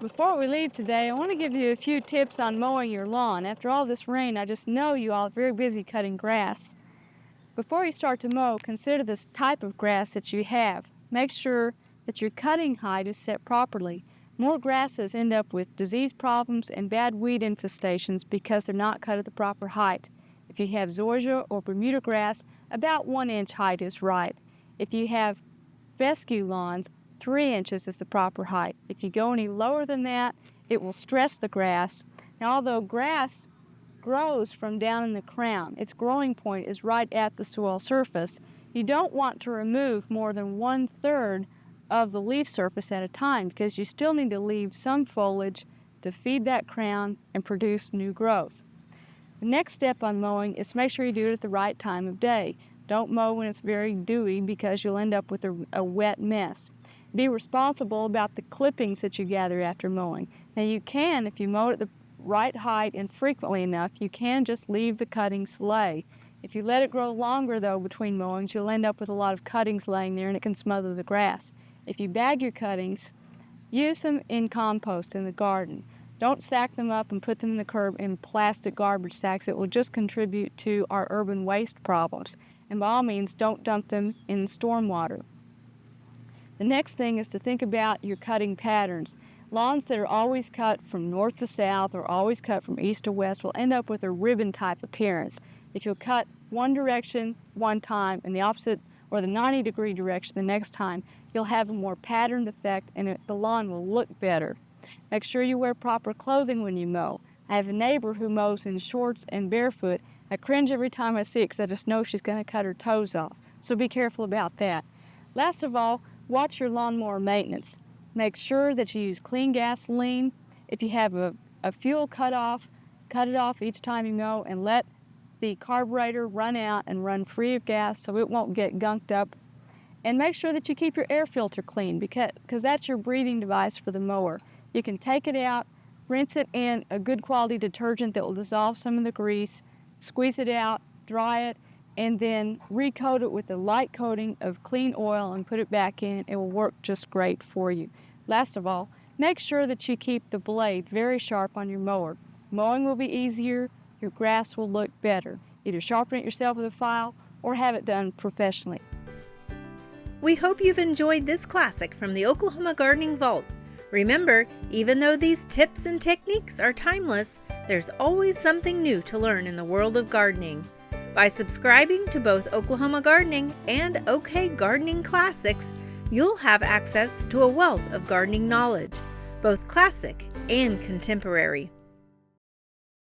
Before we leave today, I want to give you a few tips on mowing your lawn. After all this rain, I just know you all are very busy cutting grass. Before you start to mow, consider the type of grass that you have. Make sure that your cutting height is set properly. More grasses end up with disease problems and bad weed infestations because they're not cut at the proper height. If you have zoysia or Bermuda grass, about 1 inch height is right. If you have fescue lawns, 3 inches is the proper height. If you go any lower than that, it will stress the grass. Now, although grass grows from down in the crown, its growing point is right at the soil surface, you don't want to remove more than 1/3 of the leaf surface at a time because you still need to leave some foliage to feed that crown and produce new growth. The next step on mowing is to make sure you do it at the right time of day. Don't mow when it's very dewy because you'll end up with a wet mess. Be responsible about the clippings that you gather after mowing. Now you can, if you mow at the right height and frequently enough, you can just leave the cuttings lay. If you let it grow longer though between mowings, you'll end up with a lot of cuttings laying there and it can smother the grass. If you bag your cuttings, use them in compost in the garden. Don't sack them up and put them in the curb in plastic garbage sacks. It will just contribute to our urban waste problems. And by all means, don't dump them in stormwater. The next thing is to think about your cutting patterns. Lawns that are always cut from north to south or always cut from east to west will end up with a ribbon type appearance. If you'll cut one direction one time and the opposite or the 90-degree direction the next time, you'll have a more patterned effect and the lawn will look better. Make sure you wear proper clothing when you mow. I have a neighbor who mows in shorts and barefoot. I cringe every time I see it because I just know she's going to cut her toes off. So be careful about that. Last of all, watch your lawnmower maintenance. Make sure that you use clean gasoline. If you have a fuel cutoff, cut it off each time you mow and let the carburetor run out and run free of gas so it won't get gunked up. And make sure that you keep your air filter clean because that's your breathing device for the mower. You can take it out, rinse it in a good quality detergent that will dissolve some of the grease, squeeze it out, dry it, and then recoat it with a light coating of clean oil and put it back in. It will work just great for you. Last of all, make sure that you keep the blade very sharp on your mower. Mowing will be easier, your grass will look better. Either sharpen it yourself with a file or have it done professionally. We hope you've enjoyed this classic from the Oklahoma Gardening Vault. Remember, even though these tips and techniques are timeless, there's always something new to learn in the world of gardening. By subscribing to both Oklahoma Gardening and OK Gardening Classics, you'll have access to a wealth of gardening knowledge, both classic and contemporary.